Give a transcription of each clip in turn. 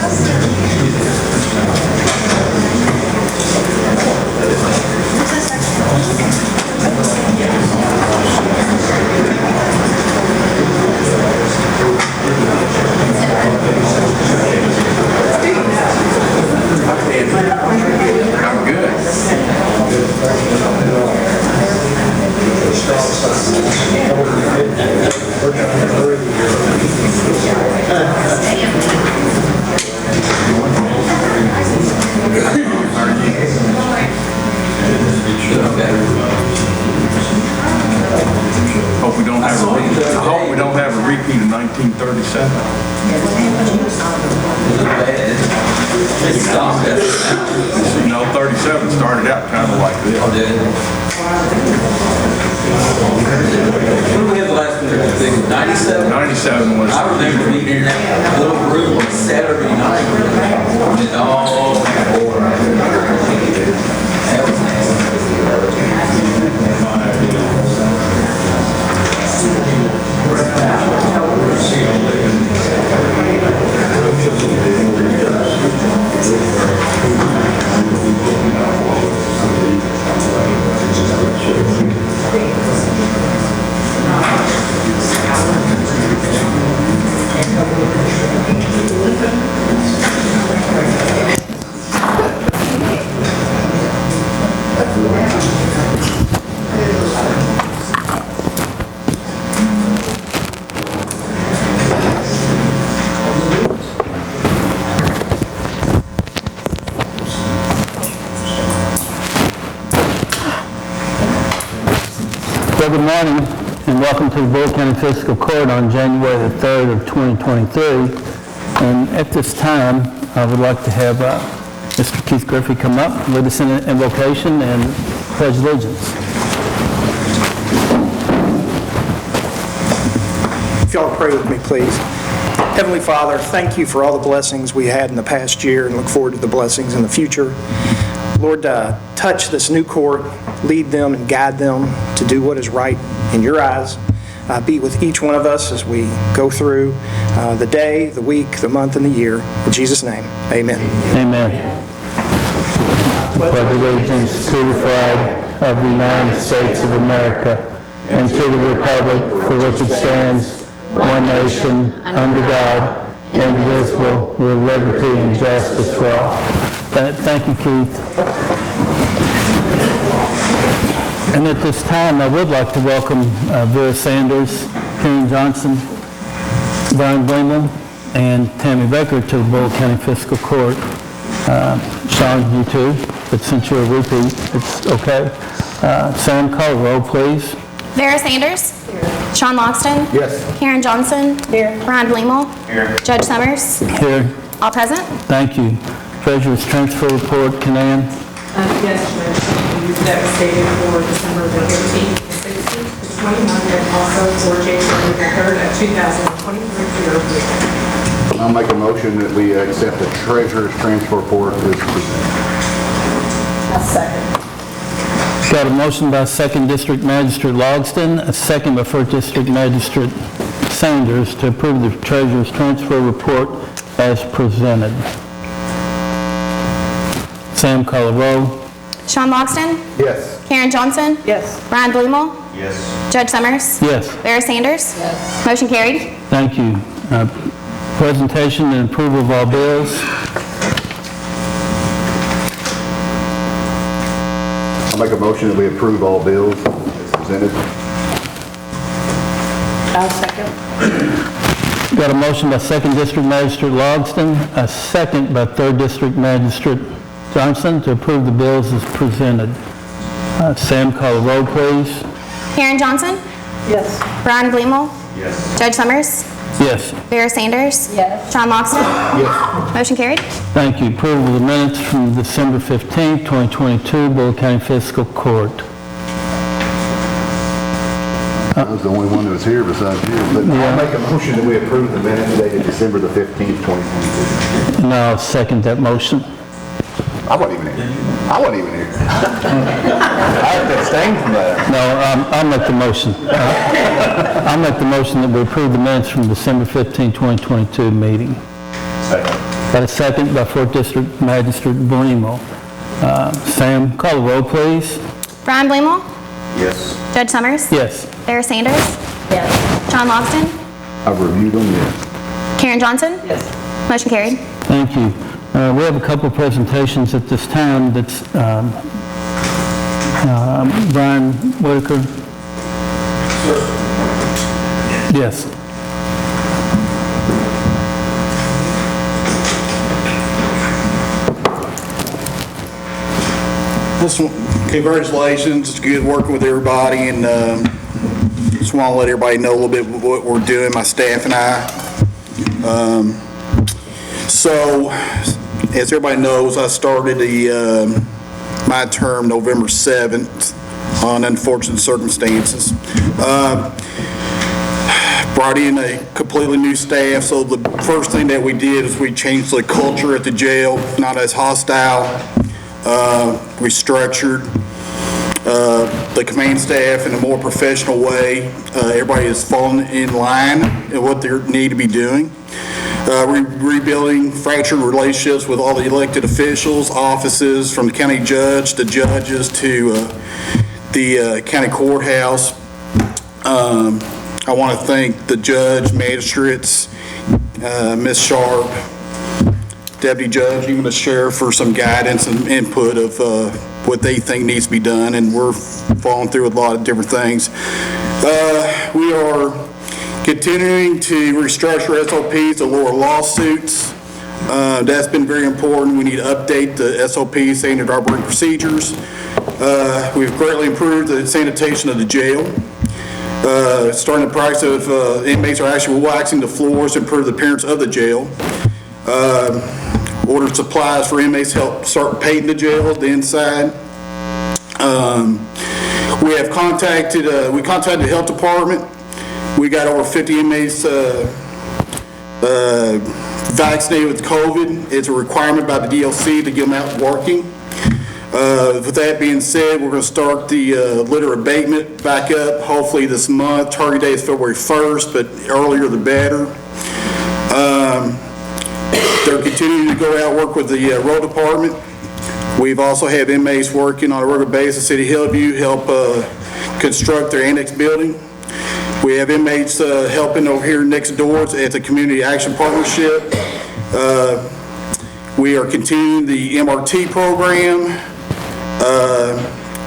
I'm good. Hope we don't have a repeat. I hope we don't have a repeat of 1937. You know, 37 started out kind of like this. When did we have the last one? 97? 97 was. I remember being in that little room on Saturday night. And all that was Well, good morning, and welcome to the Bullitt County Fiscal Court on January the 3rd of 2023. And at this time, I would like to have Mr. Keith Griffey come up, lead us in an invocation and pledge allegiance. If y'all pray with me, please. Heavenly Father, thank you for all the blessings we had in the past year and look forward to the blessings in the future. Lord, touch this new court, lead them and guide them to do what is right in your eyes. Be with each one of us as we go through the day, the week, the month, and the year. In Jesus' name, amen. Amen. Pledge allegiance to the flag of the United States of America and to the republic for which it stands, one nation, under God, indivisible, with liberty and justice for all. Thank you, Keith. And at this time, I would like to welcome Vera Sanders, Karen Johnson, Brian Blingman, and Tammy Baker to the Bullitt County Fiscal Court. Sean, you too, but since you're a repeat, it's okay. Sam, call the roll, please. Vera Sanders. Here. Sean Loxton. Yes. Karen Johnson. Here. Brian Blingel. Here. Judge Summers. Here. All present. Thank you. Treasurer's transfer report, Canan. Yes, Judge. That was stated for December the 15th, the 16th, the 29th, and also for January the 3rd of 2023. I'll make a motion that we accept the treasurer's transfer report as presented. A second. Got a motion by 2nd District Magistrate Logston, a second by 1st District Magistrate Sanders to approve the treasurer's transfer report as presented. Sam, call the roll. Sean Loxton. Yes. Karen Johnson. Yes. Brian Blingel. Yes. Judge Summers. Yes. Vera Sanders. Yes. Motion carried. Thank you. Presentation and approval of all bills. I'll make a motion that we approve all bills as presented. I'll second. Got a motion by 2nd District Magistrate Logston, a second by 3rd District Magistrate Johnson to approve the bills as presented. Sam, call the roll, please. Karen Johnson. Yes. Brian Blingel. Yes. Judge Summers. Yes. Vera Sanders. Yes. Sean Loxton. Yes. Motion carried. Thank you. Approval of the minutes from December 15th, 2022, Bullitt County Fiscal Court. I was the only one that was here besides you. But I'll make a motion that we approve the minutes dated December the 15th, 2022. And I'll second that motion. I wasn't even here. I have to abstain from that. No, I'll make the motion. I'll make the motion that we approve the minutes from December 15th, 2022 meeting. Second. Got a second by 4th District Magistrate Blemo. Sam, call the roll, please. Brian Blemo, Yes. Judge Summers, Yes. Sarah Sanders, Yes. John Logston, I've reviewed them, yes. Karen Johnson. Yes. Motion carried. Thank you. We have a couple presentations at this time. That's Brian Whitaker. Yes. Congratulations, it's good working with everybody, and just want to let everybody know a little bit what we're doing, my staff and I. So, as everybody knows, I started my term November 7th on unfortunate circumstances. Brought in a completely new staff, so the first thing that we did is we changed the culture at the jail, not as hostile. Restructured the command staff in a more professional way. Everybody is falling in line in what they need to be doing. Rebuilding fractured relationships with all the elected officials, offices, from the county judge to judges to the county courthouse. I want to thank the judge, magistrates, Ms. Sharp, Deputy Judge, even the Sheriff, for some guidance and input of what they think needs to be done, and we're following through with a lot of different things. We are continuing to restructure SOPs to lower lawsuits. That's been very important. We need to update the SOP, standard operating procedures. We've greatly improved the sanitation of the jail. Starting the practice of inmates are actually waxing the floors to improve the appearance of the jail. Ordered supplies for inmates to help start painting the jail, the inside. We contacted the health department. We got over 50 inmates vaccinated with COVID. It's a requirement by the DLC to get them out working. With that being said, we're going to start the litter abatement back up hopefully this month. Target date is February 1st, but earlier the better. They're continuing to go out and work with the road department. We've also had inmates working on a regular basis at City Hillview, help construct their annex building. We have inmates helping over here next door at the Community Action Partnership. We are continuing the MRT program,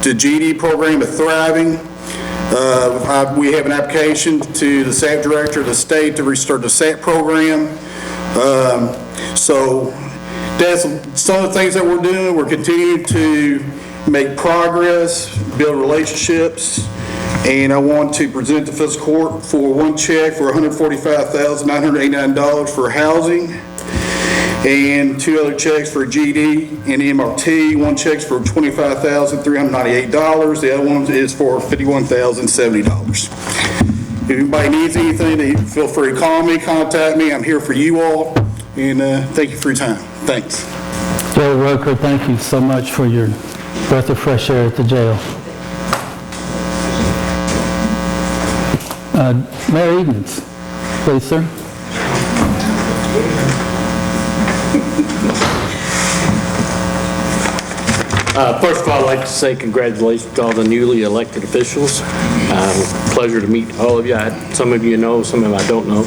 the GD program is thriving. We have an application to the SAP director of the state to restart the SAP program. So that's some of the things that we're doing. We're continuing to make progress, build relationships, and I want to present the fiscal court for one check for $145,989 for housing, and two other checks for GD and MRT. One check's for $25,398. The other one is for $51,070. If anybody needs anything, they feel free to call me, contact me. I'm here for you all, and thank you for your time. Thanks. Joe Roker, thank you so much for your breath of fresh air at the jail. Mayor Edens, please, sir. First of all, I'd like to say congratulations to all the newly elected officials. Pleasure to meet all of you. Some of you know, some of you I don't know.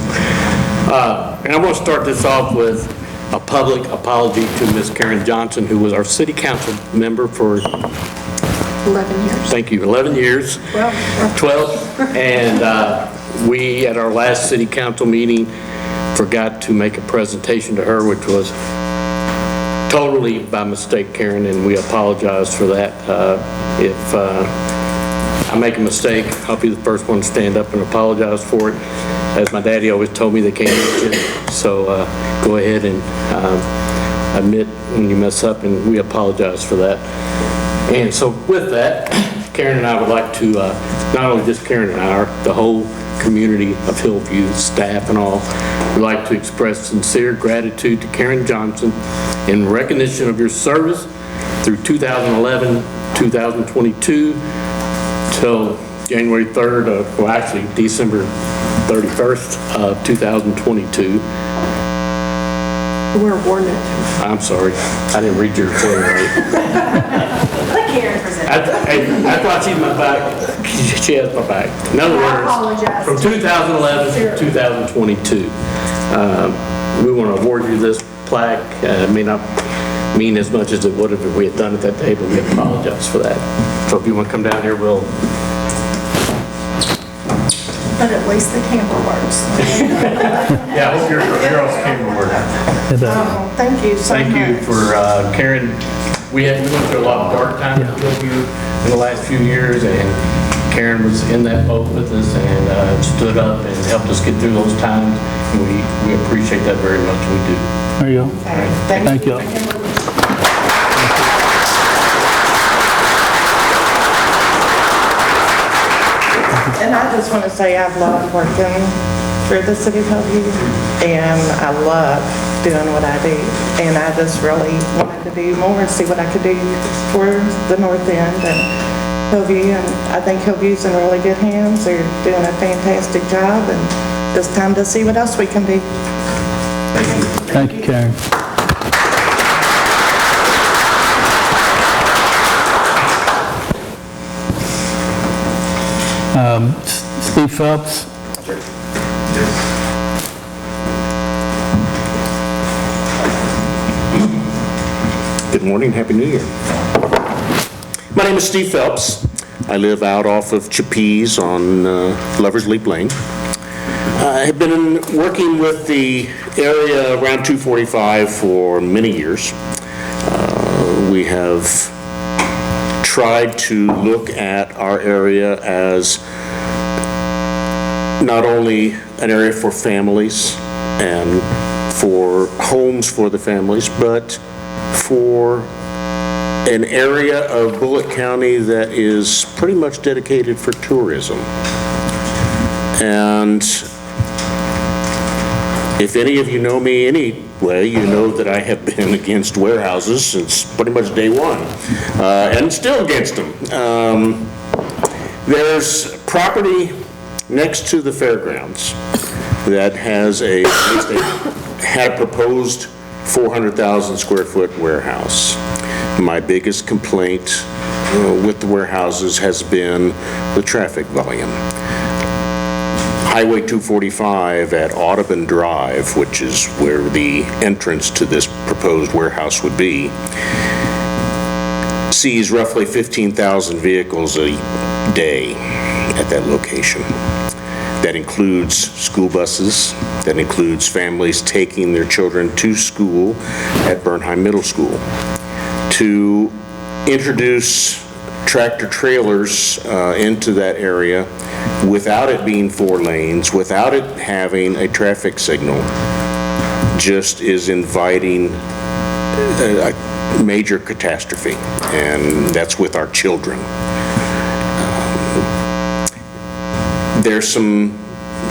And I want to start this off with a public apology to Ms. Karen Johnson, who was our city council member for 11 years. Thank you, 11 years. 12. And we, at our last city council meeting, forgot to make a presentation to her, which was totally by mistake, Karen, and we apologize for that. If I make a mistake, I'll be the first one to stand up and apologize for it. As my daddy always told me, they can't hit you. So go ahead and admit when you mess up, and we apologize for that. And so with that, Karen and I would like to, not only just Karen and I, the whole community of Hillview, staff and all, we'd like to express sincere gratitude to Karen Johnson in recognition of your service through 2011, 2022, till January 3rd, well actually December 31st of 2022. We're awarding it. I'm sorry, I didn't read your thing right. Let Karen present. I thought she had my back. She has my back. In other I words, apologize. from 2011 to 2022, we want to award you this plaque. It may not mean as much as it would have if we had done it that day, but we apologize for that. So if you want to come down here, we'll. But at least the camera works. Yeah, I hope your girls came to work. Thank you so much. Thank you for Karen. We went through a lot of dark times with you in the last few years, and Karen was in that boat with us and stood up and helped us get through those times. And we appreciate that very much. We do. There you go. Thank you. And I just want to say I've loved working for the city of Hillview, and I love doing what I do. And I just really wanted to do more and see what I could do for the North End and Hillview. And I think Hillview's in really good hands. They're doing a fantastic job, and it's time to see what else we can do. Thank you, Karen. Steve Phelps. Good morning, Happy New Year. My name is Steve Phelps. I live out off of Chappies on Lover's Leap Lane. I have been working with the area around 245 for many years. We have tried to look at our area as not only an area for families and for homes for the families, but for an area of Bullitt County that is pretty much dedicated for tourism. And if any of you know me anyway, you know that I have been against warehouses since pretty much day one, and still against them. There's property next to the fairgrounds that has had a proposed 400,000 square foot warehouse. My biggest complaint with the warehouses has been the traffic volume. Highway 245 at Audubon Drive, which is where the entrance to this proposed warehouse would be, sees roughly 15,000 vehicles a day at that location. That includes school buses, that includes families taking their children to school at Bernheim Middle School. To introduce tractor trailers into that area without it being 4 lanes, without it having a traffic signal, just is inviting a major catastrophe, and that's with our children. There's some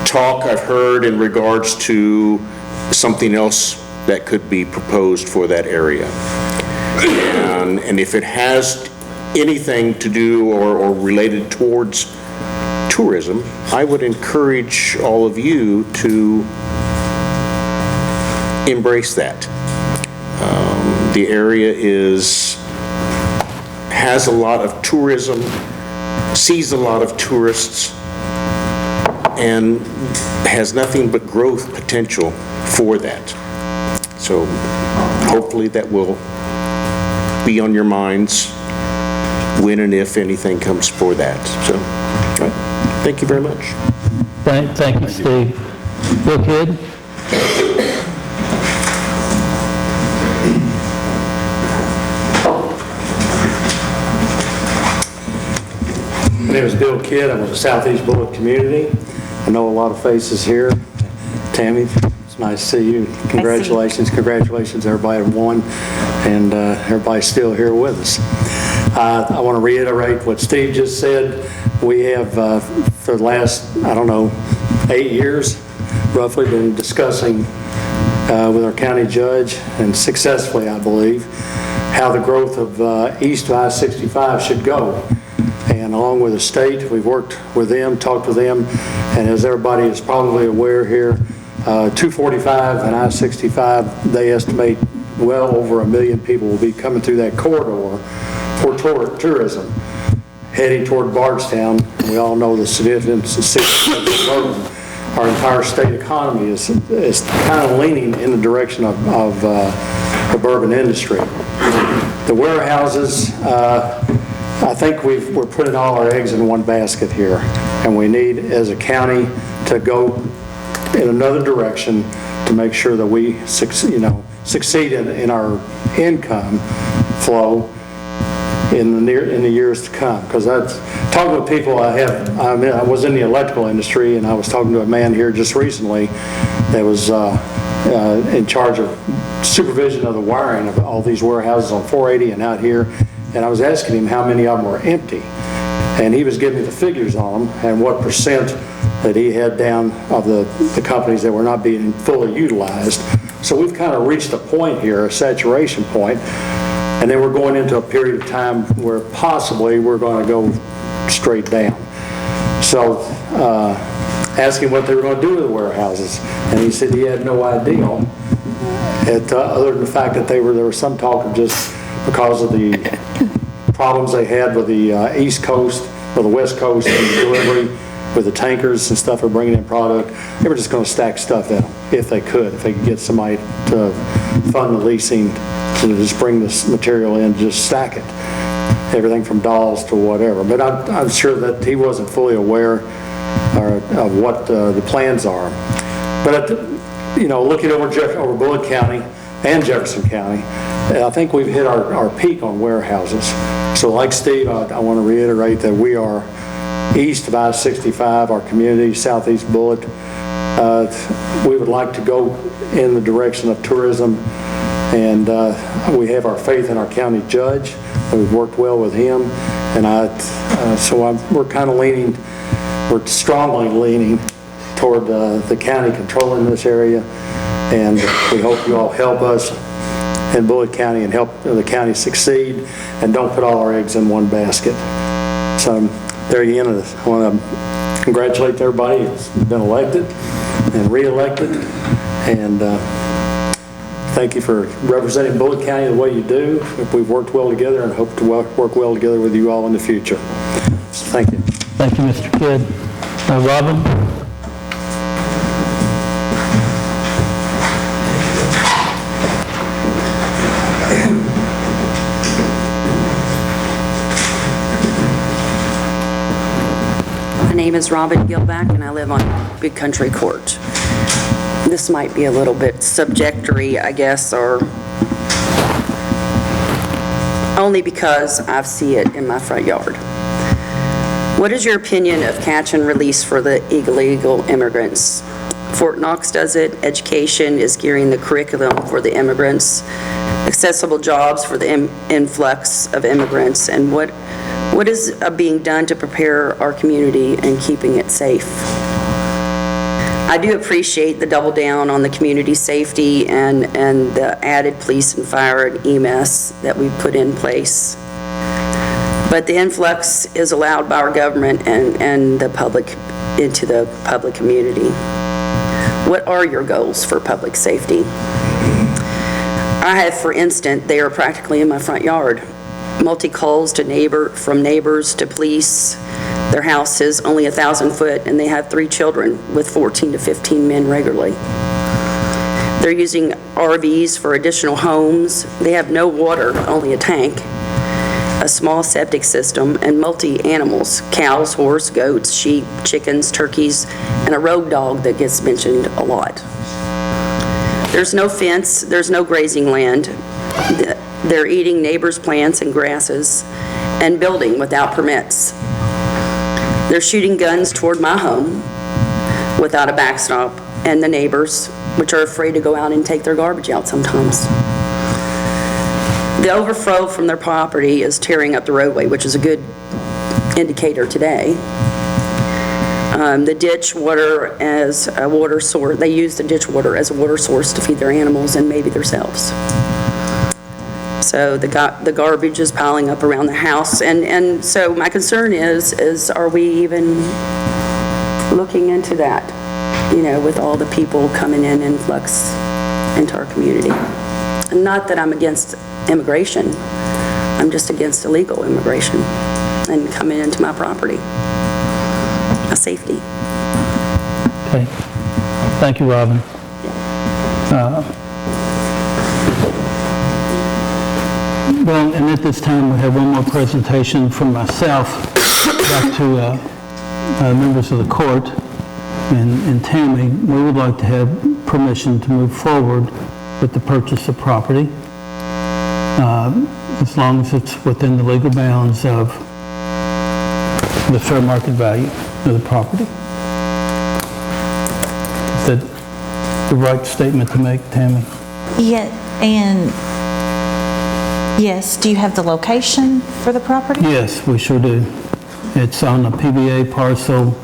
talk I've heard in regards to something else that could be proposed for that area. And if it has anything to do or related towards tourism, I would encourage all of you to embrace that. The area has a lot of tourism, sees a lot of tourists, and has nothing but growth potential for that. So hopefully that will be on your minds when and if anything comes for that. So, all right. Thank you very much. Thank you, Steve. Bill Kidd? My name is Bill Kidd. I'm with the Southeast Bullitt community. I know a lot of faces here. Tammy, it's nice to see you. Congratulations. Congratulations, everybody that won, and everybody's still here with us. I want to reiterate what Steve just said. We have, for the last, 8 years, roughly, been discussing with our county judge, and successfully, I believe, how the growth of east of I-65 should go. And along with the state, we've worked with them, talked with them, and as everybody is probably aware here, 245 and I-65, they estimate well over 1 million people will be coming through that corridor for tourism, heading toward Bardstown. We all know the significance of burden. Our entire state economy is kind of leaning in the direction of the bourbon industry. The warehouses, I think we're putting all our eggs in one basket here, and we need, as a county, to go in another direction to make sure that we succeed in our income flow in the years to come. Because talking with people I was in the electrical industry, and I was talking to a man here just recently that was in charge of supervision of the wiring of all these warehouses on 480 and out here, and I was asking him how many of them were empty, and he was giving me the figures on them and what percent that he had down of the companies that were not being fully utilized. So we've kind of reached a point here, a saturation point, and then we're going into a period of time where possibly we're going to go straight down. So asking what they were going to do with the warehouses, and he said he had no idea, other than the fact that there was some talk of just because of the problems they had with the East Coast or the West Coast and the delivery with the tankers and stuff for bringing in product, they were just going to stack stuff in them if they could get somebody to fund the leasing to just bring this material in, just stack it, everything from dolls to whatever. But I'm sure that he wasn't fully aware of what the plans are. But looking over Bullitt County and Jefferson County, I think we've hit our peak on warehouses. So like Steve, I want to reiterate that we are east of I-65, our community, southeast Bullitt. We would like to go in the direction of tourism, and we have our faith in our county judge. We've worked well with him, and we're kind of leaning, we're strongly leaning toward the county controlling this area, and we hope you all help us in Bullitt County and help the county succeed, and don't put all our eggs in one basket. So there at the end of this, I want to congratulate everybody who's been elected and re-elected, and thank you for representing Bullitt County the way you do. We've worked well together and hope to work well together with you all in the future. So thank you. Thank you, Mr. Kidd. Robin? My name is Robin Gilback, and I live on Big Country Court. This might be a little bit subjectory, I guess, or only because I see it in my front yard. What is your opinion of catch and release for the illegal immigrants? Fort Knox does it. Education is gearing the curriculum for the immigrants. Accessible jobs for the influx of immigrants. And what is being done to prepare our community and keeping it safe? I do appreciate the double down on the community safety and the added police and fire and EMS that we put in place. But the influx is allowed by our government and the public into the public community. What are your goals for public safety? I have, for instance, they are practically in my front yard. Multi-calls to from neighbors to police. Their house is only 1,000 foot, and they have 3 children with 14 to 15 men regularly. They're using RVs for additional homes. They have no water, only a tank, a small septic system, and multi-animals, cows, horse, goats, sheep, chickens, turkeys, and a road dog that gets mentioned a lot. There's no fence, there's no grazing land. They're eating neighbors' plants and grasses and building without permits. They're shooting guns toward my home without a backstop, and the neighbors, which are afraid to go out and take their garbage out sometimes. The overflow from their property is tearing up the roadway, which is a good indicator today. The ditch water as a water source, they use the ditch water as a water source to feed their animals and maybe themselves. So the garbage is piling up around the house, and so my concern is are we even looking into that? with all the people coming in influx into our community. And not that I'm against immigration, I'm just against illegal immigration and coming into my property. My safety. Okay. Thank you, Robin. Well, and at this time, we have one more presentation from myself back to members of the court. And Tammy, we would like to have permission to move forward with the purchase of property, as long as it's within the legal bounds of the fair market value of the property. Is that the right statement to make, Tammy? Yeah, and yes, do you have the location for the property? Yes, we sure do. It's on the PBA parcel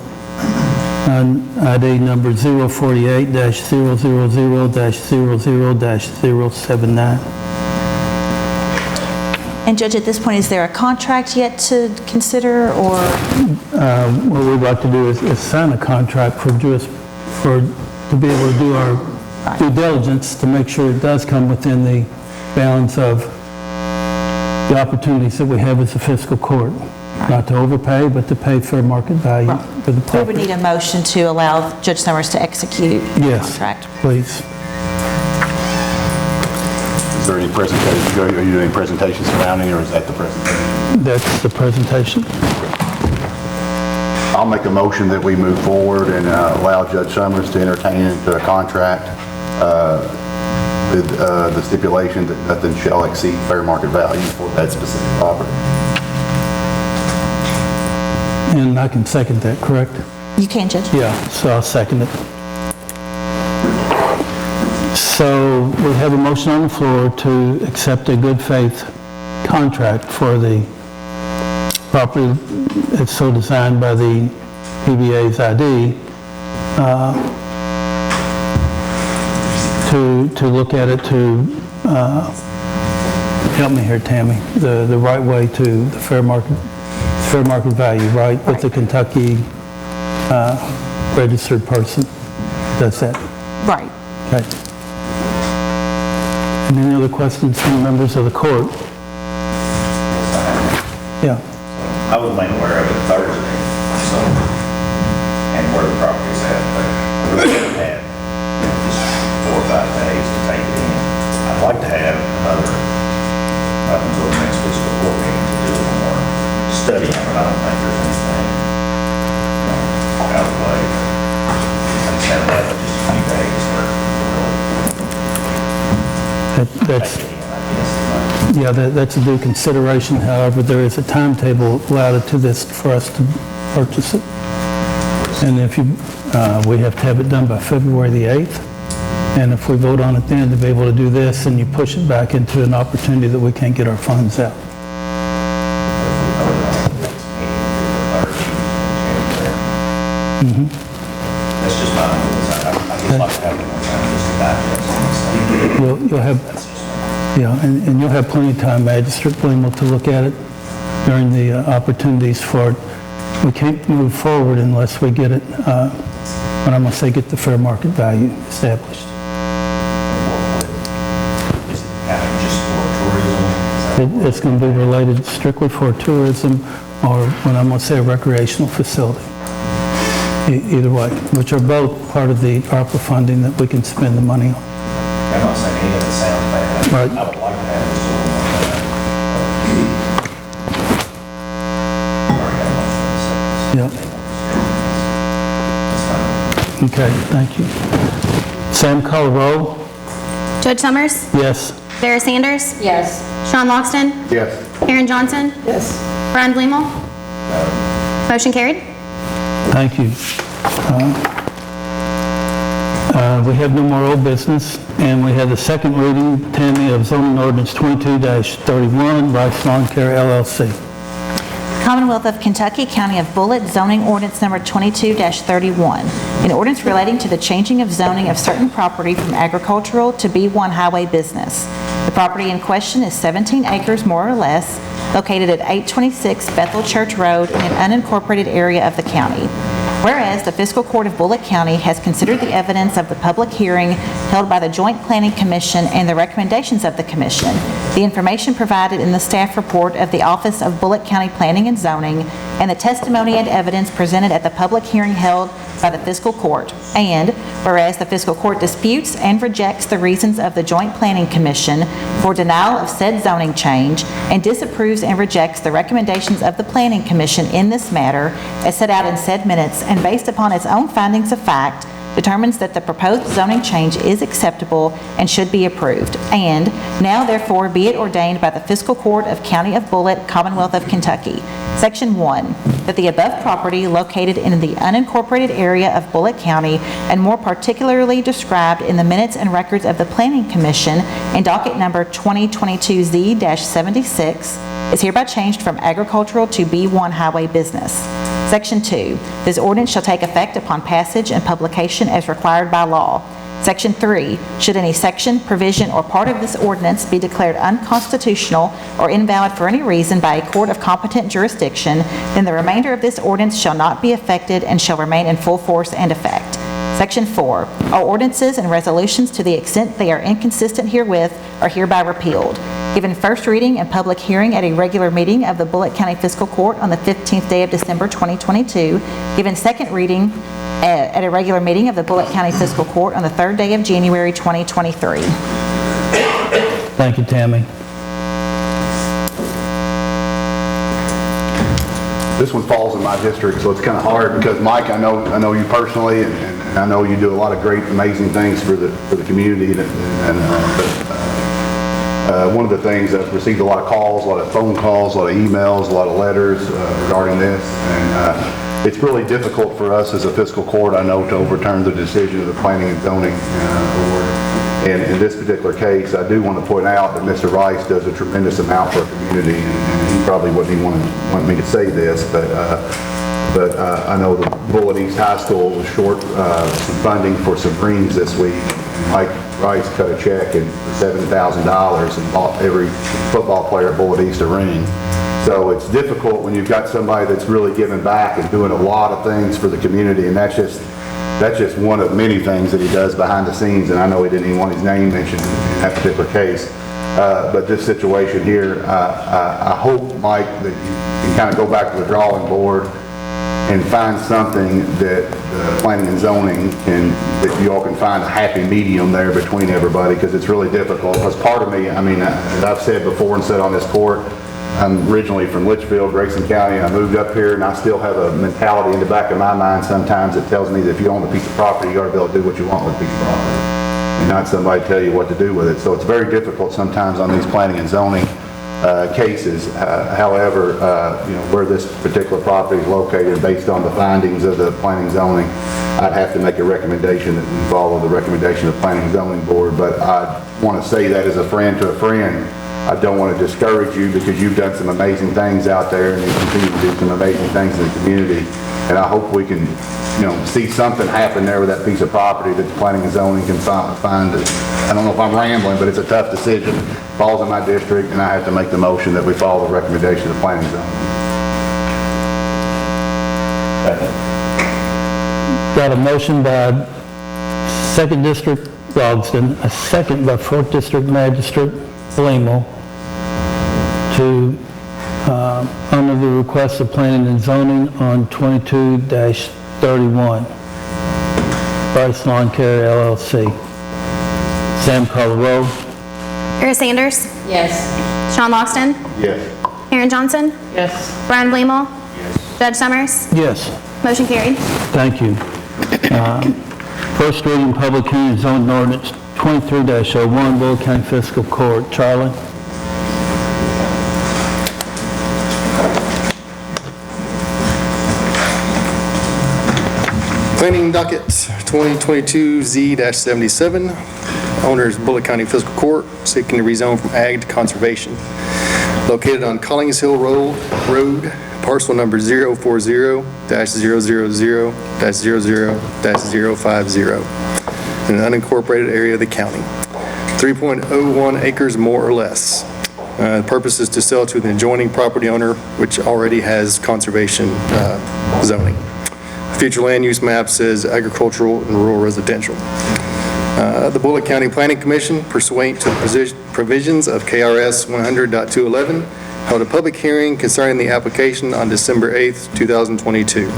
ID number 048-000-00-79. And Judge, at this point, is there a contract yet to consider, or? What we'd like to do is sign a contract to be able to do our due diligence to make sure it does come within the bounds of the opportunities that we have as a fiscal court. Not to overpay, but to pay fair market value for the We property. would need a motion to allow Judge Summers to execute the contract. Yes, please. Is there any presentations, are you doing presentations surrounding, or is that the presentation? That's the presentation. I'll make a motion that we move forward and allow Judge Summers to entertain into a contract with the stipulation that nothing shall exceed fair market value for that specific property. And I can second that, correct? You can, Judge. Yeah, so I'll second it. So we have a motion on the floor to accept a good faith contract for the property that's so designed by the PBA's ID, to look at it to, help me here, Tammy, the right way to the fair market value, right, with the Kentucky registered person. That's it. Right. Okay. And any other questions from the members of the court? Yeah. I was made aware of it Thursday, so, and where the property's at, but we really had just 4 or 5 days to take it in. I'd like to have another, up until the next fiscal court meeting, to do a little more study on it. I don't think there's anything out of the way. I just have that just a few days for That's a due consideration. However, there is a timetable allotted to this for us to purchase it. And if we have to have it done by February the 8th. And if we vote on it then to be able to do this, and you push it back into an opportunity that we can't get our funds out. That's just my own, I just like to have more time just to digest. You'll have, yeah, and you'll have plenty of time, Magistrate Blingell, to look at it during the opportunities for it. We can't move forward unless we get it, when I'm going to say get the fair market value established. Is it kind of just for tourism? It's going to be related strictly for tourism, or when I'm going to say a recreational facility. Either way, which are both part of the ARPA funding that we can spend the money on. I'm not saying any of it sounds bad. Right. I would like to have this a little more. Yep. Okay, thank you. Sam, call the roll. Judge Summers? Yes. Vera Sanders? Yes. Sean Loxton? Yes. Karen Johnson? Yes. Brian Blingell? Motion carried. Thank you. We have no more old business, and we have the second reading, Tammy, of zoning ordinance 22-31, Rice Lawn Care LLC. Commonwealth of Kentucky, County of Bullitt, zoning ordinance number 22-31. An ordinance relating to the changing of zoning of certain property from agricultural to B1 highway business. The property in question is 17 acres more or less, located at 826 Bethel Church Road in an unincorporated area of the county. Whereas the Fiscal Court of Bullitt County has considered the evidence of the public hearing held by the Joint Planning Commission and the recommendations of the commission, the information provided in the staff report of the Office of Bullitt County Planning and Zoning, and the testimony and evidence presented at the public hearing held by the Fiscal Court. And whereas the Fiscal Court disputes and rejects the reasons of the Joint Planning Commission for denial of said zoning change and disapproves and rejects the recommendations of the Planning Commission in this matter as set out in said minutes, and based upon its own findings of fact, determines that the proposed zoning change is acceptable and should be approved. And now therefore be it ordained by the Fiscal Court of County of Bullitt, Commonwealth of Kentucky. Section 1, that the above property located in the unincorporated area of Bullitt County and more particularly described in the minutes and records of the Planning Commission in docket number 2022Z-76 is hereby changed from agricultural to B1 highway business. Section 2, this ordinance shall take effect upon passage and publication as required by law. Section 3, should any section, provision, or part of this ordinance be declared unconstitutional or invalid for any reason by a court of competent jurisdiction, then the remainder of this ordinance shall not be affected and shall remain in full force and effect. Section 4, all ordinances and resolutions to the extent they are inconsistent herewith are hereby repealed. Given first reading and public hearing at a regular meeting of the Bullitt County Fiscal Court on the 15th day of December 2022, given second reading at a regular meeting of the Bullitt County Fiscal Court on the 3rd day of January 2023. Thank you, Tammy. This one falls in my district, so it's kind of hard because Mike, I know you personally, and I know you do a lot of great, amazing things for the community. One of the things, I've received a lot of calls, a lot of phone calls, a lot of emails, a lot of letters regarding this, and it's really difficult for us as a fiscal court, I know, to overturn the decision of the Planning and Zoning Board. And in this particular case, I do want to point out that Mr. Rice does a tremendous amount for our community, and he probably wouldn't even want me to say this, but I know the Bullitt East High School was short some funding for some rings this week. Mike Rice cut a check for $7,000 and bought every football player at Bullitt East a ring. So it's difficult when you've got somebody that's really giving back and doing a lot of things for the community, and that's just one of many things that he does behind the scenes, and I know he didn't even want his name mentioned in that particular case. But this situation here, I hope, Mike, that you can kind of go back to the drawing board and find something that planning and zoning that you all can find a happy medium there between everybody, because it's really difficult. Because part of me, I mean, as I've said before and said on this court, I'm originally from Litchfield, Grayson County, and I moved up here, and I still have a mentality in the back of my mind sometimes that tells me that if you own a piece of property, you ought to be able to do what you want with a piece of property, and not somebody tell you what to do with it. So it's very difficult sometimes on these planning and zoning cases. However, where this particular property is located, based on the findings of the planning and zoning, I'd have to make a recommendation that we follow the recommendation of the Planning and Zoning Board. But I want to say that as a friend to a friend, I don't want to discourage you, because you've done some amazing things out there, and you continue to do some amazing things in the community. And I hope we can, see something happen there with that piece of property that the Planning and Zoning can find. I don't know if I'm rambling, but it's a tough decision. It falls in my district, and I have to make the motion that we follow the recommendation of the Planning and Zoning. Got a motion by 2nd District Logsdon, a second by 4th District Magistrate Limo to honor the request of Planning and Zoning on 22-31. Bryce Lawn Care LLC. Sam, call the roll. Sarah Sanders? Yes. Sean Loxton? Yes. Aaron Johnson? Yes. Brian Blamel? Yes. Judge Summers? Yes. Motion carried. Thank you. First reading, public hearing, zoning ordinance 23-01, Bullitt County Fiscal Court. Charlie? Planning docket 2022Z-77. Owners Bullitt County Fiscal Court seeking to rezone from ag to conservation. Located on Collings Hill Road, parcel number 040-000-00-50 in an unincorporated area of the county. 3.01 acres more or less. The purpose is to sell to the adjoining property owner, which already has conservation zoning. Future land use map says agricultural and rural residential. The Bullitt County Planning Commission, pursuant to the provisions of KRS 100.211, held a public hearing concerning the application on December 8th, 2022.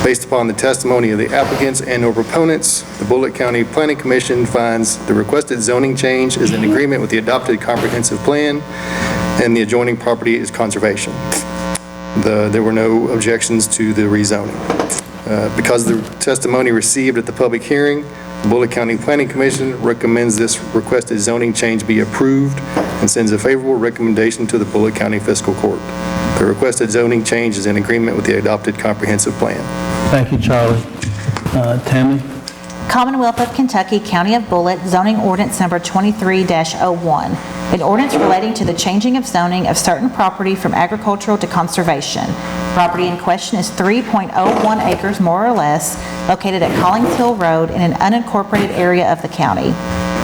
Based upon the testimony of the applicants and/or proponents, the Bullitt County Planning Commission finds the requested zoning change is in agreement with the adopted comprehensive plan, and the adjoining property is conservation. There were no objections to the rezoning. Because of the testimony received at the public hearing, the Bullitt County Planning Commission recommends this requested zoning change be approved and sends a favorable recommendation to the Bullitt County Fiscal Court. The requested zoning change is in agreement with the adopted comprehensive plan. Thank you, Charlie. Tammy? Commonwealth of Kentucky, County of Bullitt, zoning ordinance number 23-01. An ordinance relating to the changing of zoning of certain property from agricultural to conservation. Property in question is 3.01 acres, more or less, located at Collins Hill Road in an unincorporated area of the county.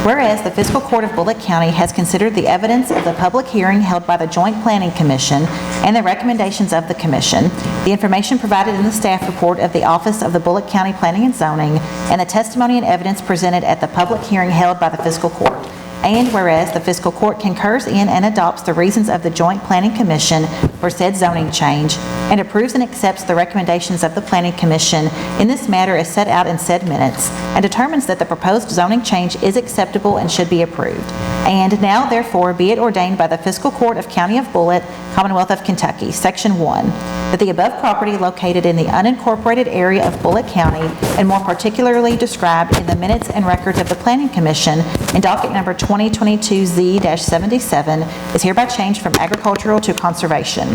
Whereas the Fiscal Court of Bullitt County has considered the evidence of the public hearing held by the Joint Planning Commission and the recommendations of the Commission, the information provided in the staff report of the Office of the Bullitt County Planning and Zoning, and the testimony and evidence presented at the public hearing held by the Fiscal Court. And whereas the Fiscal Court concurs in and adopts the reasons of the Joint Planning Commission for said zoning change, and approves and accepts the recommendations of the Planning Commission in this matter as set out in said minutes, and determines that the proposed zoning change is acceptable and should be approved. And now, therefore, be it ordained by the Fiscal Court of County of Bullitt, Commonwealth of Kentucky, Section 1, that the above property located in the unincorporated area of Bullitt County, and more particularly described in the minutes and records of the Planning Commission in docket number 2022Z-77, is hereby changed from agricultural to conservation.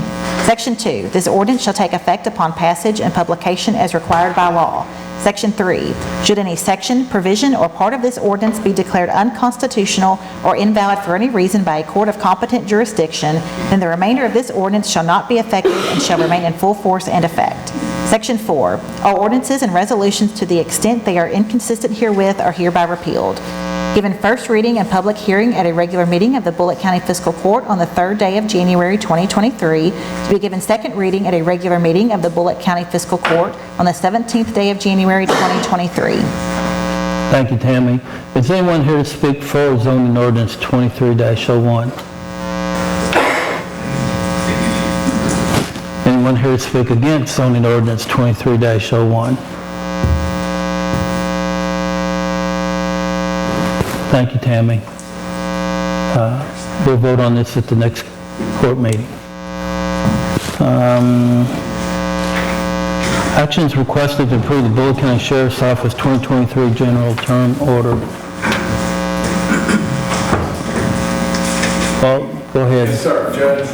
Section 2, this ordinance shall take effect upon passage and publication as required by law. Section 3, should any section, provision, or part of this ordinance be declared unconstitutional or invalid for any reason by a court of competent jurisdiction, then the remainder of this ordinance shall not be effective and shall remain in full force and effect. Section 4, all ordinances and resolutions to the extent they are inconsistent herewith are hereby repealed. Given first reading and public hearing at a regular meeting of the Bullitt County Fiscal Court on the 3rd day of January 2023, to be given second reading at a regular meeting of the Bullitt County Fiscal Court on the 17th day of January 2023. Thank you, Tammy. Is anyone here to speak for zoning ordinance 23-01? Anyone here to speak against zoning ordinance 23-01? Thank you, Tammy. We'll vote on this at the next court meeting. Actions requested to approve the Bullitt County Sheriff's Office 2023 General Term Order. Paul, go ahead. Yes, sir, Judge.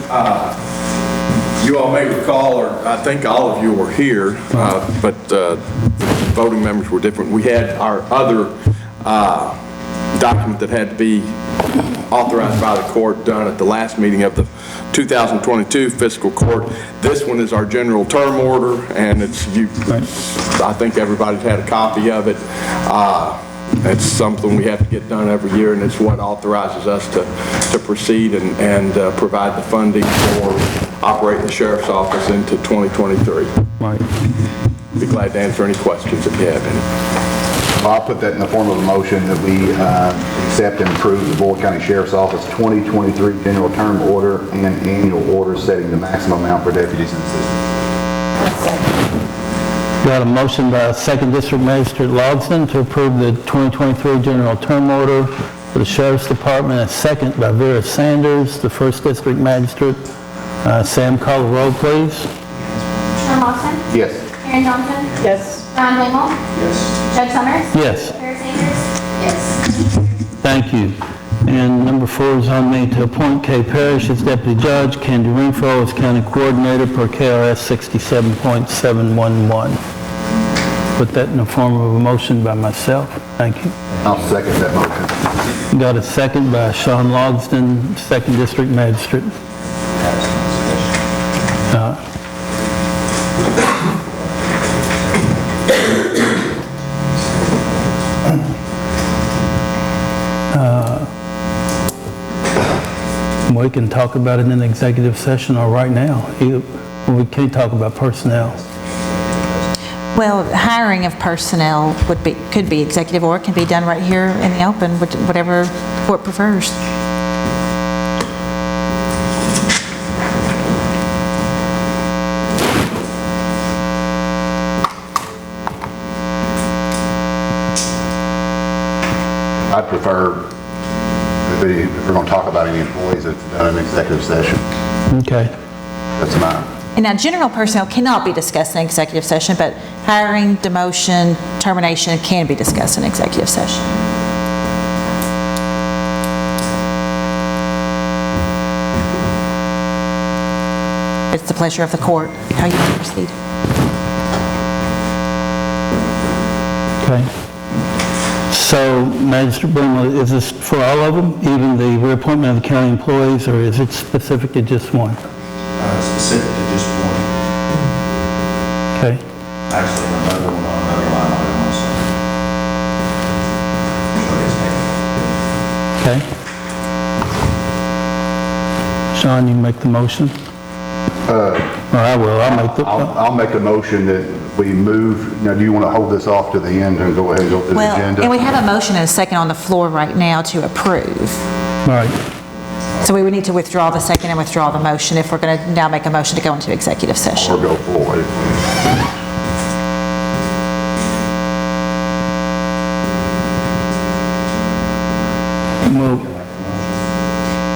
You all may recall, or I think all of you were here, but voting members were different. We had our other document that had to be authorized by the court done at the last meeting of the 2022 fiscal court. This one is our general term order, and it's I think everybody's had a copy of it. It's something we have to get done every year, and it's what authorizes us to proceed and provide the funding for operating the sheriff's office into 2023. Right. Be glad to answer any questions if you have any. I'll put that in the form of a motion that we accept and approve the Bullitt County Sheriff's Office 2023 General Term Order and Annual Order setting the maximum amount for deputies in the system. Got a motion by 2nd District Magistrate Logsdon to approve the 2023 General Term Order for the Sheriff's Department, and second by Vera Sanders, the 1st District Magistrate. Sam, call the roll, please. Sean Lawson? Yes. Karen Johnson? Yes. Ron Lingle? Yes. Judge Summers? Yes. Vera Sanders? Yes. Thank you. And number 4 is on me to appoint Kay Parrish as Deputy Judge, Candy Renfro as County Coordinator per KRS 67.711. Put that in the form of a motion by myself. Thank you. I'll second that motion. Got a second by Sean Logsdon, 2nd District Magistrate. We can talk about it in executive session or right now. We can't talk about personnel. Well, hiring of personnel could be executive, or it can be done right here in the open, whatever the court prefers. I'd prefer, if we're going to talk about any employees, it's done in executive session. Okay. That's mine. And now, general personnel cannot be discussed in executive session, but hiring, demotion, termination can be discussed in executive session. It's the pleasure of the court. How you want to proceed? Okay. So, Magistrate Brimley, is this for all of them, even the reappointment of the county employees, or is it specific to just one? Specific to just one. Okay. Actually, another one on another line item also. Okay. Sean, you make the motion? Or I will, I'll make a motion that we move, now do you want to hold this off to the end and go ahead and go through the Well, agenda? and we have a motion and a second on the floor right now to approve. All right. So we would need to withdraw the second and withdraw the motion if we're going to now make a motion to go into executive session. Or go forward.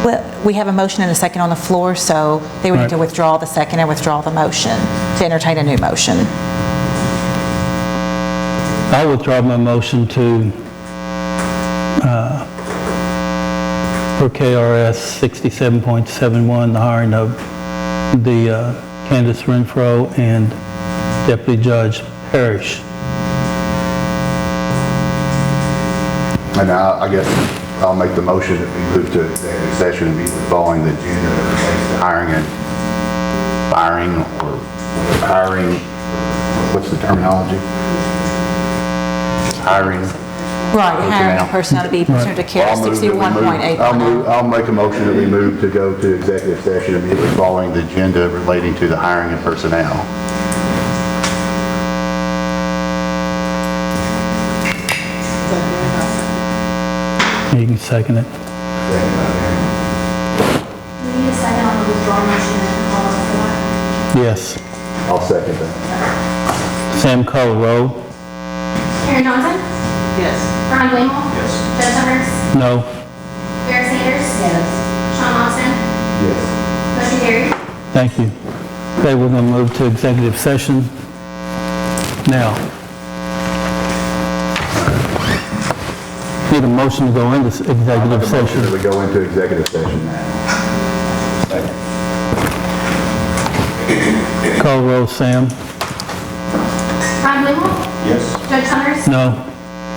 Well, we have a motion and a second on the floor, so they would need to withdraw the second and withdraw the motion to entertain a new motion. I withdraw my motion to, for KRS 67.71, the hiring of the Candace Renfro and Deputy Judge Parrish. And I guess I'll make the motion that we move to executive session immediately following the agenda that relates to hiring and firing, or hiring, what's the terminology? Hiring. Right, hiring personnel to be pursuant to KRS 61.81. I'll make a motion that we move to go to executive session immediately following the agenda relating to the hiring of personnel. You can second it. We need a second on the withdrawal motion and call us for that. Yes. I'll second that. Sam, call the roll. Karen Johnson? Yes. Ron Blingel? Yes. Judge Summers? No. Barry Sanders? Yes. Sean Austin? Yes. Motion carried. Thank you. Okay, we're going to move to executive session now. Need a motion to go into executive session. That we go into executive session now. Call roll, Sam. Ron Blingel? Yes. Judge Summers? No.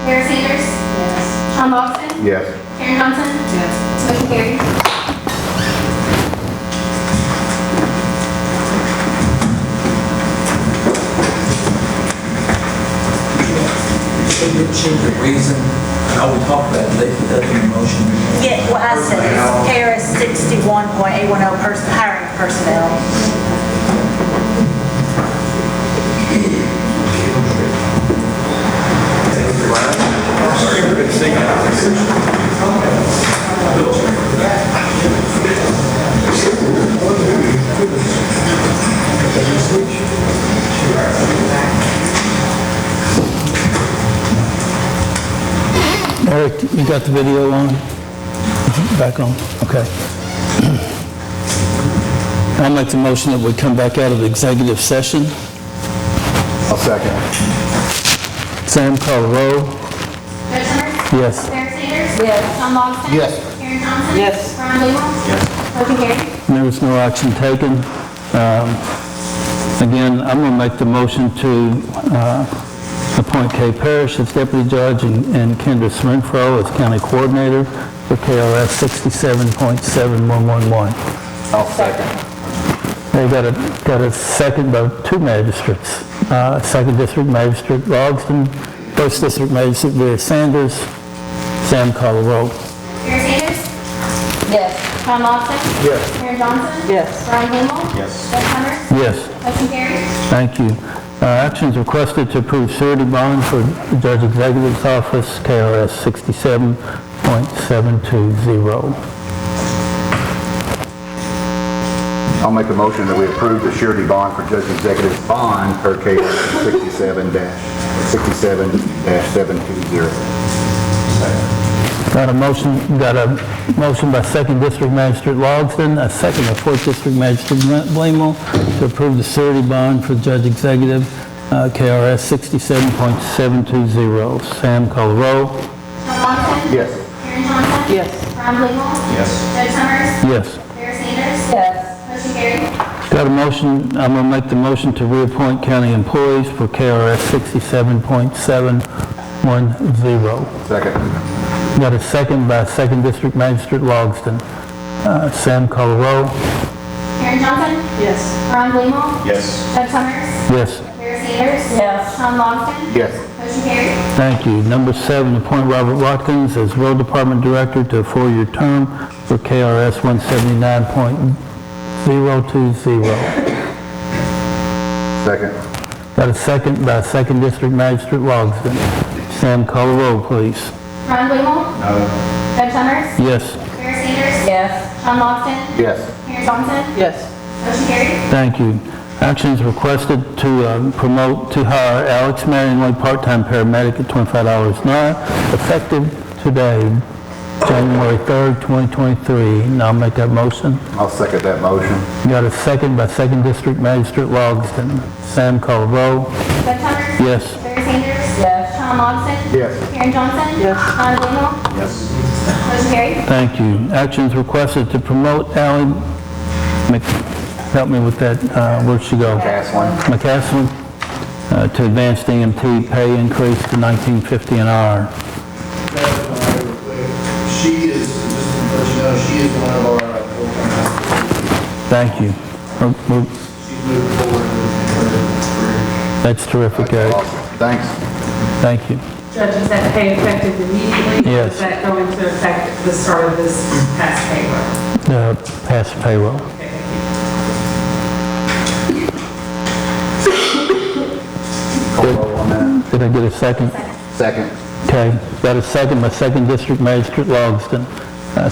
Barry Sanders? Yes. Sean Austin? Yes. Karen Johnson? Yes. Motion carried. They didn't change the reason, how we talked about it, they put that in the motion. Yeah, what I said is KRS 61.810 hiring personnel. Eric, you got the video on? Back on? Okay. I'll make the motion that we come back out of the executive session. I'll second. Sam, call the roll. Judge Summers? Yes. Barry Sanders? Yes. Sean Austin? Yes. Karen Johnson? Yes. Ron Blingel? Yes. Motion carried. There was no action taken. Again, I'm going to make the motion to appoint Kay Parrish as deputy judge and Candace Renfro as county coordinator for KRS 67.7111. I'll second. They got a second by two magistrates. Second District Magistrate Logsdon, First District Magistrate Barry Sanders. Sam, call the roll. Barry Sanders? Yes. Sean Austin? Yes. Karen Johnson? Yes. Ron Blingel? Yes. Judge Summers? Yes. Motion carried. Thank you. Actions requested to approve surety bond for the Judge Executive's Office, KRS 67.720. I'll make a motion that we approve the surety bond for Judge Executive's bond per KRS 67-720. Got a motion by 2nd District Magistrate Logsdon, a second by 4th District Magistrate Blamel to approve the surety bond for Judge Executive, KRS 67.720. Sam, call the roll. Sean Lawson? Yes. Karen Johnson? Yes. Ron Blamel? Yes. Judge Summers? Yes. Sarah Sanders? Yes. Motion carried. Got a motion, I'm going to make the motion to reappoint county employees for KRS 67.710. Second. Got a second by 2nd District Magistrate Logsdon. Sam, call the roll. Karen Johnson? Yes. Ron Blamel? Yes. Judge Summers? Yes. Sarah Sanders? Yes. Sean Lawson? Yes. Motion carried. Thank you. Number 7, appoint Robert Watkins as Road Department Director to a 4-year term for KRS 179.020. Second. Got a second by 2nd District Magistrate Logsdon. Sam, call the roll, please. Ron Blamel? No. Judge Summers? Yes. Sarah Sanders? Yes. Sean Lawson? Yes. Karen Johnson? Yes. Motion carried. Thank you. Actions requested to promote, to hire Alex Mattingly, part-time paramedic at $25 an hour, effective today, January 3rd, 2023. And I'll make that motion. I'll second that motion. Got a second by 2nd District Magistrate Logsdon. Sam, call the roll. Judge Summers? Yes. Sarah Sanders? Yes. Sean Lawson? Yes. Karen Johnson? Yes. Ron Blamel? Yes. Motion carried. Thank you. Actions requested to promote Ally, help me with that, where'd she go? McCaslin, to advanced EMT pay increase to $19.50 an hour. She is, just to let you know, she is one of our full-time. Thank you. She's moving forward in her career. That's terrific, Eric. Awesome. Thanks. Thank you. Judge, is that pay effective immediately? Yes. Or is that going to affect the start of this past payroll? Pass payroll. Okay, Call roll on that. Did I get a second? Second. Okay. Got a second by 2nd District Magistrate Logsdon.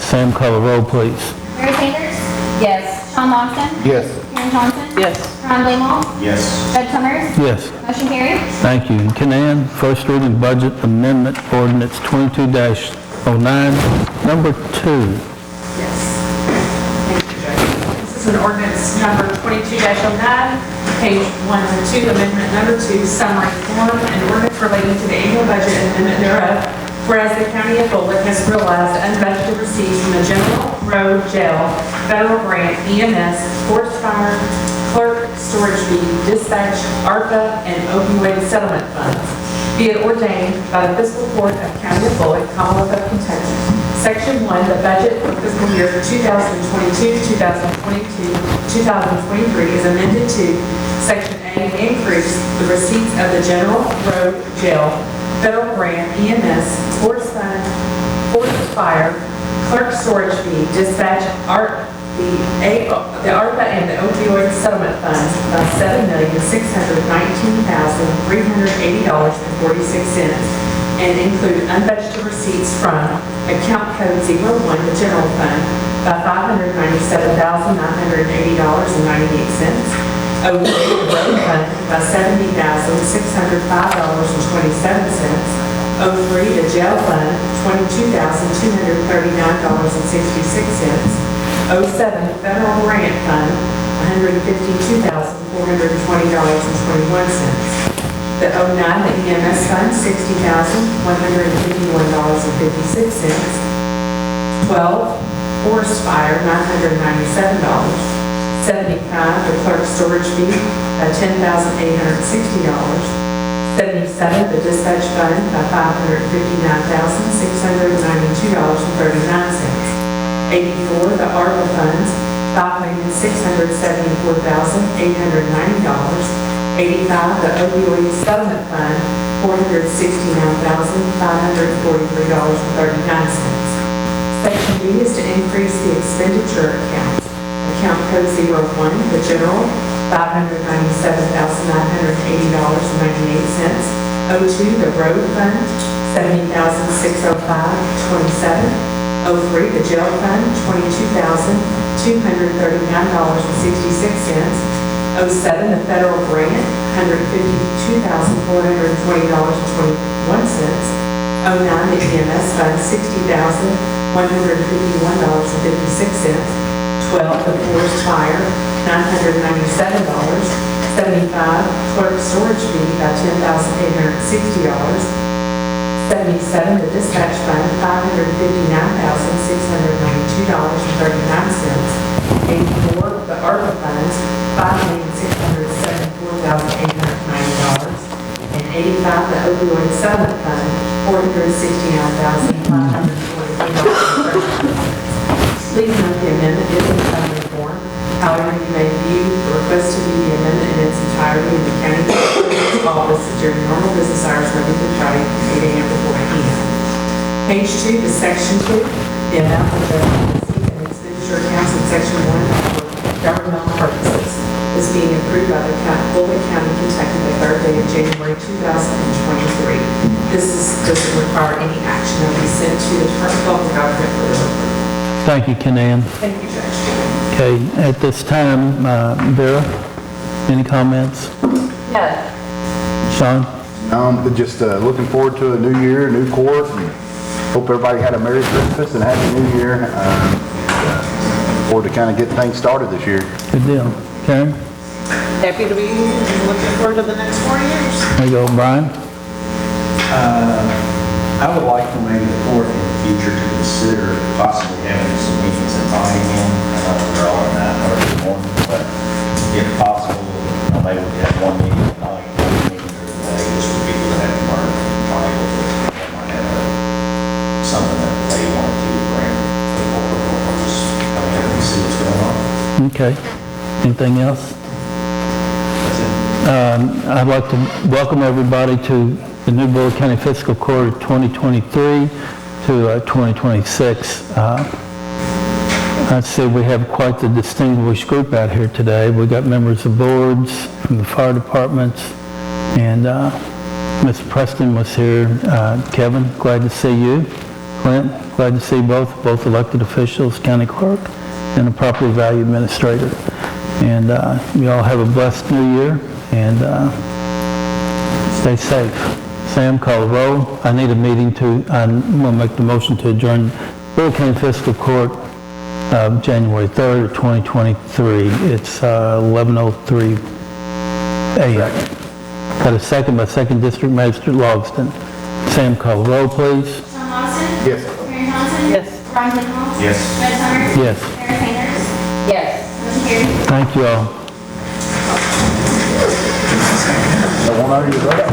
Sam, call the roll, please. Sarah Sanders? Yes. Sean Lawson? Yes. Karen Johnson? Yes. Ron Blamel? Yes. Judge Summers? Yes. Motion carried. Thank you. And Canan, first reading budget amendment ordinance 22-09, number 2. Yes. Thank you, Judge. This is an ordinance number 22-09, page 102, amendment number 2, summary form, an ordinance relating to the annual budget and amendment thereof, whereas the County of Bullitt has realized unbudgeted receipts from the General Road Jail, Federal Grant, EMS, Forest Fire, Clerk, Storage Fee, Dispatch, ARPA, and Opioid Settlement Funds. Be it ordained by the Fiscal Court of County of Bullitt, Commonwealth of Kentucky. Section 1, the budget for fiscal year 2022, 2023 is amended to Section A, increase the receipts of the General Road Jail, Federal Grant, EMS, Forest Fund, Forest Fire, Clerk Storage Fee, Dispatch, the ARPA and the Opioid Settlement Funds of $7,619,380.46 and include unbudgeted receipts from account code 01, the General Fund, by $597,980.98. 03, the Road Fund, by $70,605.27. 03, the Jail Fund, $22,239.66. 07, the Federal Grant Fund, $152,420.21. The 09, the EMS Fund, $60,151.56. 12, Forest Fire, $997. 75, the Clerk Storage Fee, $10,860. 77, the Dispatch Fund, by $559,692.39. 84, the ARPA funds, $5,674,890. 85, the Opioid Settlement Fund, $469,543.39. Section B is to increase the expenditure account. Account code 01, the General $597,980.98. 02, the road fund, $70,605.27. 03, the jail fund, $22,239.66. 07, the federal grant, $152,420.21. 09, the EMS fund, $60,151.56. 12, the forest fire, $997. 75, clerk storage fee by $10,860. 77, the dispatch fund, $559,692.39. 84, the ARPA funds, $5,674,890. And 85, the opioid settlement fund, $469,543.30. Please note the amendment is in summary form. However, you may view the request to be the amendment in its entirety in the county clerk's office during normal business hours, Monday through Friday, from 8 a.m. to 4 p.m. Page 2 to section 2, the amount of general receipts and expenditure accounts in section 1 for governmental purposes is being approved by the Bullitt County, Kentucky, the third day of January 2023. This doesn't require any action. It will be sent to the Department of Government for their approval. Thank you, Ken Ann. Thank you, Judge. Okay, at this time, Vera, any comments? No. Sean? Just looking forward to a new year, new court, and hope everybody had a Merry Christmas and Happy New Year. Forward to kind of get things started this year. Good deal. Karen? Happy to be here and looking forward to the next 4 years. There you go, Brian. I would like for maybe the court in the future to consider possibly having some meetings in Bonnie again. I know we're all in that early morning, but if possible, maybe we could have one meeting at night, one meeting during the day, just for people that have to work in Bonnie, that might have something that they want to bring to the court, or just come in and see what's going on. Okay. Anything else? That's it. I'd like to welcome everybody to the new Bullitt County Fiscal Court of 2023 to 2026. I'd say we have quite the distinguished group out here today. We got members of boards from the fire departments, and Mr. Preston was here. Kevin, glad to see you. Clint, glad to see both elected officials, county clerk, and the property value administrator. And you all have a blessed new year, and stay safe. Sam, call the roll. I need a meeting I'm going to make the motion to adjourn Bullitt County Fiscal Court of January 3rd, 2023. It's 11:03 a.m. Got a second by 2nd District Magistrate Logston. Sam, call the roll, please. Sean Lawson? Yes. Mary Johnson? Yes. Brian Nichols? Yes. Judge Summers? Yes. Sarah Sanders? Yes. Motion carries. Thank you all. I want to argue that.